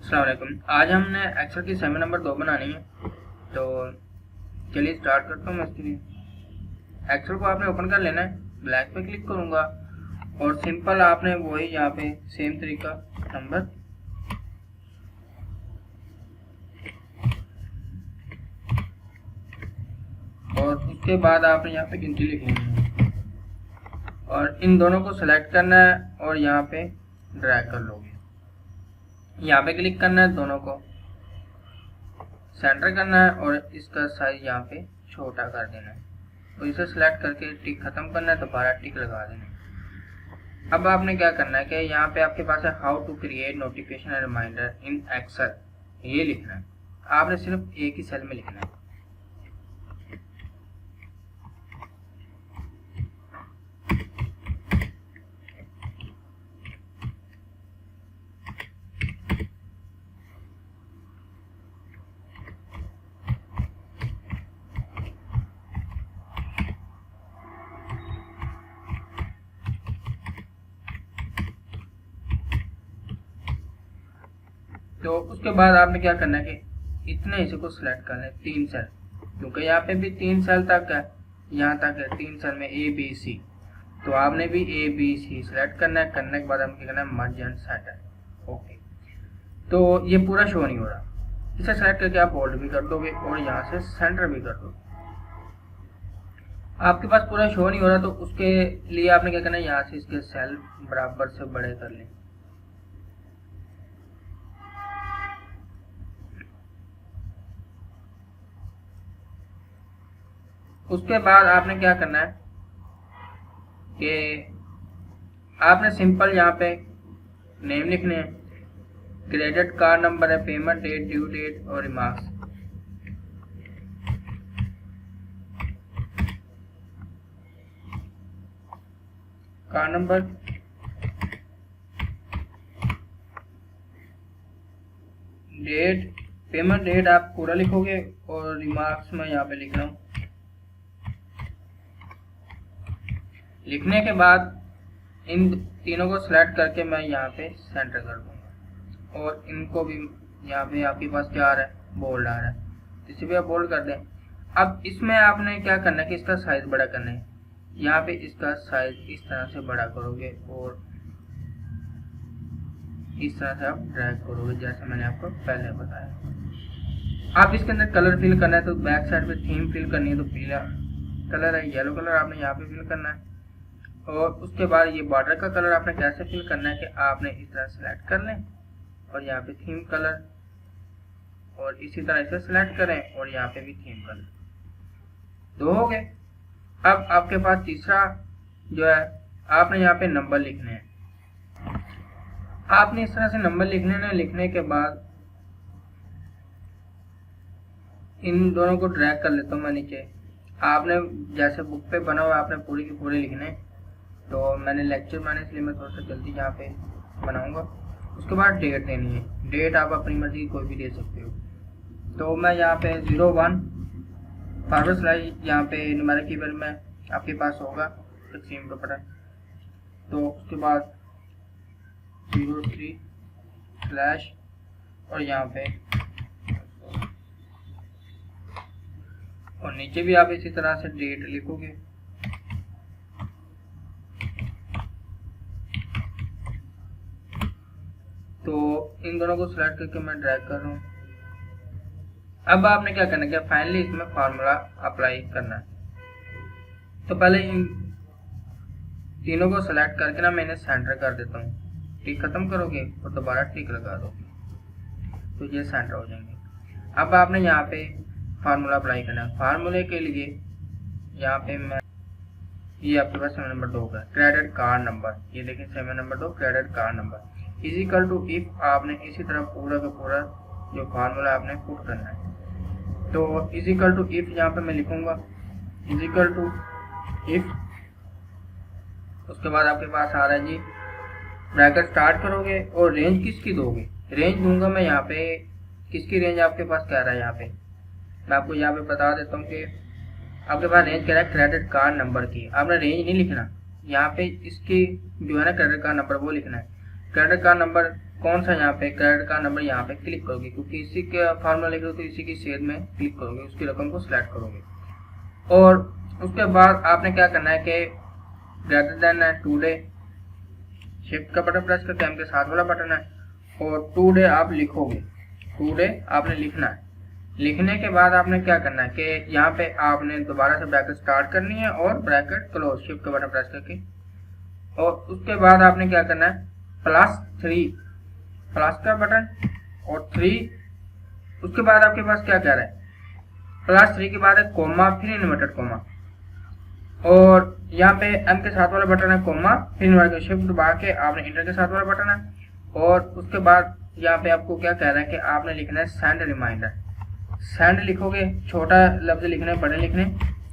अस्सलाम वालेकुम। आज हमने एक्सेल की असाइनमेंट नंबर 2 बनानी है। तो चलिए स्टार्ट करता हूँ मैं इसके लिए। एक्सेल को आपने ओपन कर लेना है, ब्लैक पे क्लिक करूँगा और सिंपल आपने वही यहाँ पे सेम तरीका नंबर और उसके बाद आपने यहाँ पे गिनती लिखनी है और इन दोनों को सेलेक्ट करना है और यहाँ पे ड्रैग कर लोगे। यहाँ पे क्लिक करना है, दोनों को सेंटर करना है और इसका साइज यहाँ पे छोटा कर देना है और इसे सिलेक्ट करके टिक खत्म करना है, दोबारा टिक लगा देना है। अब आपने क्या करना है कि यहाँ पे आपके पास है how to create notification and reminder in Excel, ये लिखना है। आपने सिर्फ एक ही सेल में लिखना है। तो उसके बाद आपने क्या करना है कि इतने हिस्से को सिलेक्ट करना है, 3 सेल, क्योंकि यहाँ पे भी 3 सेल तक है, यहाँ तक है 3 सेल में ए बी सी। तो आपने भी ए बी सी सिलेक्ट करना है। करने के बाद आपने क्या करना है, मर्ज एंड सेंटर। ओके, तो ये पूरा शो नहीं हो रहा, इसे सेलेक्ट करके आप बोल्ड भी कर दोगे और यहाँ से सेंटर भी कर दोगे। आपके पास पूरा शो नहीं हो रहा तो उसके लिए आपने क्या करना है, यहाँ से इसके सेल बराबर से बड़े कर लें। उसके बाद आपने क्या करना है कि आपने सिंपल यहाँ पे नेम लिखने हैं, क्रेडिट कार्ड नंबर है, पेमेंट डेट, ड्यू डेट और remarks. Card number, date, payment date आप पूरा लिखोगे और रिमार्क्स में यहाँ पे लिख रहा हूँ। लिखने के बाद इन तीनों को सिलेक्ट करके मैं यहाँ पे सेंटर कर दूंगा और इनको भी यहाँ पे आपके पास क्या आ रहा है, बोल्ड आ रहा है, इसे भी आप बोल्ड कर दें। अब इसमें आपने क्या करना है कि इसका साइज बड़ा करना है। यहाँ पे इसका साइज इस तरह से बड़ा करोगे और इस तरह से आप ड्रैग करोगे, जैसे मैंने आपको पहले बताया। आप इसके अंदर कलर फिल करना है तो बैक साइड पे थीम फिल करनी है, तो पीला कलर है, येलो कलर आपने यहाँ पे फिल करना है। और उसके बाद ये बॉर्डर का कलर आपने कैसे फिल करना है कि आपने इस तरह सेलेक्ट कर लें और यहाँ पे थीम कलर और इसी तरह इसे सेलेक्ट करें और यहाँ पे भी थीम कलर। 2 हो गए। अब आपके पास तीसरा जो है, आपने यहाँ पे नंबर लिखने हैं। आपने इस तरह से नंबर लिखने हैं। लिखने के बाद इन दोनों को ड्रैग कर लेता हूँ मैं नीचे। आपने जैसे बुक पे बना हुआ आपने पूरी की पूरी लिखने, तो मैंने लेक्चर मैंने इसलिए मैं थोड़ा सा जल्दी यहाँ पे बनाऊंगा। उसके बाद डेट देनी है, डेट आप अपनी मर्जी की कोई भी दे सकते हो। तो मैं यहाँ पे 01 फॉरवर्ड स्लैश यहाँ पे न्यूमेरिक कीवर्ड में आपके पास होगा एक्सट्रीम का बटन, तो उसके बाद 03 स्लैश और यहाँ पे और नीचे भी आप इसी तरह से डेट लिखोगे। तो इन दोनों को सिलेक्ट करके मैं ड्रैग कर रहा हूँ। अब आपने क्या करना है, फाइनली इसमें फार्मूला अप्लाई करना है। तो पहले इन तीनों को सिलेक्ट करके ना मैं इन्हें सेंटर कर देता हूँ। टिक खत्म करोगे और दोबारा टिक लगा दोगे तो ये सेंटर हो जाएंगे। अब आपने यहाँ पे फार्मूला अप्लाई करना है। फार्मूले के लिए यहाँ पे मैं ये आपके पास 7 नंबर 2 का क्रेडिट कार्ड नंबर, ये देखें 7 number 2 credit card number equal to if आपने इसी तरह पूरा का पूरा जो फार्मूला आपने पुट करना है। तो इजिकल टू इफ यहाँ पे मैं लिखूंगा इजिकल टू इफ। उसके बाद आपके पास आ रहा है जी ब्रैकेट स्टार्ट करोगे और रेंज किसकी दोगे, रेंज दूंगा मैं यहाँ पे। किसकी रेंज आपके पास कह रहा है, यहाँ पे मैं आपको यहाँ पे बता देता हूँ कि आपके पास रेंज कह रहा है क्रेडिट कार्ड नंबर की। आपने रेंज नहीं लिखना, यहाँ पे इसकी जो है ना क्रेडिट कार्ड नंबर वो लिखना है। क्रेडिट कार्ड नंबर कौन सा यहाँ पे क्रेडिट कार्ड नंबर यहाँ पे क्लिक करोगे, क्योंकि इसी के फार्मूला लिख रहे हो तो इसी की शेयर में क्लिक करोगे, उसकी रकम को सिलेक्ट करोगे। और उसके बाद आपने क्या करना है कि ग्रेटर देन है टुडे, शिफ्ट का बटन प्रेस करके एम के साथ वाला बटन है, और टुडे आप लिखोगे, टुडे आपने लिखना है। लिखने के बाद आपने क्या करना है कि यहाँ पे आपने दोबारा से ब्रैकेट स्टार्ट करनी है और ब्रैकेट क्लोज, शिफ्ट का बटन प्रेस करके। और उसके बाद आपने क्या करना है +3, प्लस का बटन और 3। उसके बाद आपके पास क्या कह रहा है, +3 के बाद है कोमा, फिर इन्वर्टेड कोमा, और यहाँ पे एम के साथ वाला बटन है कोमा, फिर इन्वर्टेड, शिफ्ट दबा के आपने इंटर के साथ वाला बटन है। और उसके बाद यहाँ पे आपको क्या कह रहा है कि आपने लिखना है सेंड रिमाइंडर। सेंड लिखोगे, छोटा लफ्ज लिखना है, बड़े लिखने,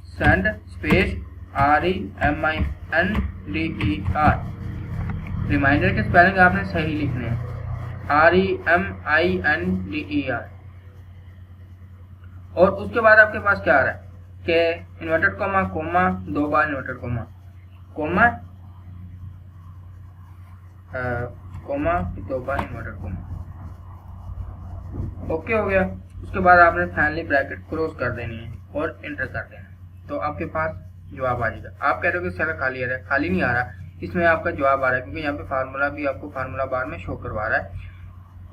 सेंड स्पेस REMINDER। रिमाइंडर के स्पेलिंग आपने सही लिखने हैं, REMINDER। और उसके बाद आपके पास क्या आ रहा है कि इन्वर्टेड कोमा, कोमा, 2 बार इन्वर्टेड कोमा, कोमा, कोमा, 2 बार इन्वर्टेड कोमा। ओके हो गया। उसके बाद आपने फाइनली ब्रैकेट क्लोज कर देनी है और एंटर कर देना है, तो आपके पास जवाब आ जाएगा। आप कह रहे हो कि सारा खाली आ रहा है, खाली नहीं आ रहा, इसमें आपका जवाब आ रहा है, क्योंकि यहाँ पे फार्मूला भी आपको फार्मूला बार में शो करवा रहा है।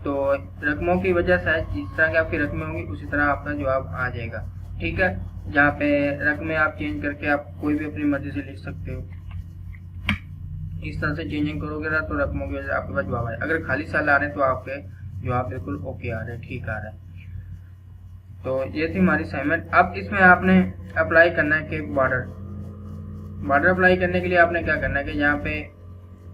तो रकमों की वजह से जिस तरह की आपकी रकमें होंगी उसी तरह आपका जवाब आ जाएगा। ठीक है, जहाँ पे रकमें आप चेंज करके आप कोई भी अपनी मर्जी से लिख सकते हो। इस तरह से चेंजिंग करोगे ना तो रकमों की वजह से आपके पास जवाब आए। अगर खाली सेल आ रहे हैं तो आपके जवाब बिल्कुल ओके आ रहे हैं, ठीक आ रहा है। तो ये थी हमारी असाइनमेंट। अब इसमें आपने अप्लाई करना है कि बॉर्डर अप्लाई करने के लिए आपने क्या करना है कि यहाँ पे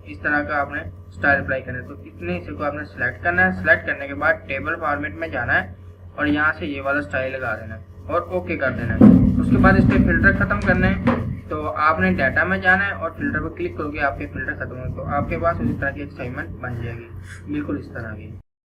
इस तरह का आपने स्टाइल अप्लाई करना है। तो इतने हिस्से को आपने सिलेक्ट करना है। सिलेक्ट करने के बाद टेबल फॉर्मेट में जाना है और यहाँ से ये वाला स्टाइल लगा देना है और ओके कर देना है। उसके बाद इस पर फिल्टर खत्म करना है, तो आपने डाटा में जाना है और फिल्टर पर क्लिक करोगे, आपके फिल्टर खत्म हो, तो आपके पास उसी तरह की असाइनमेंट बन जाएगी, बिल्कुल इस तरह की।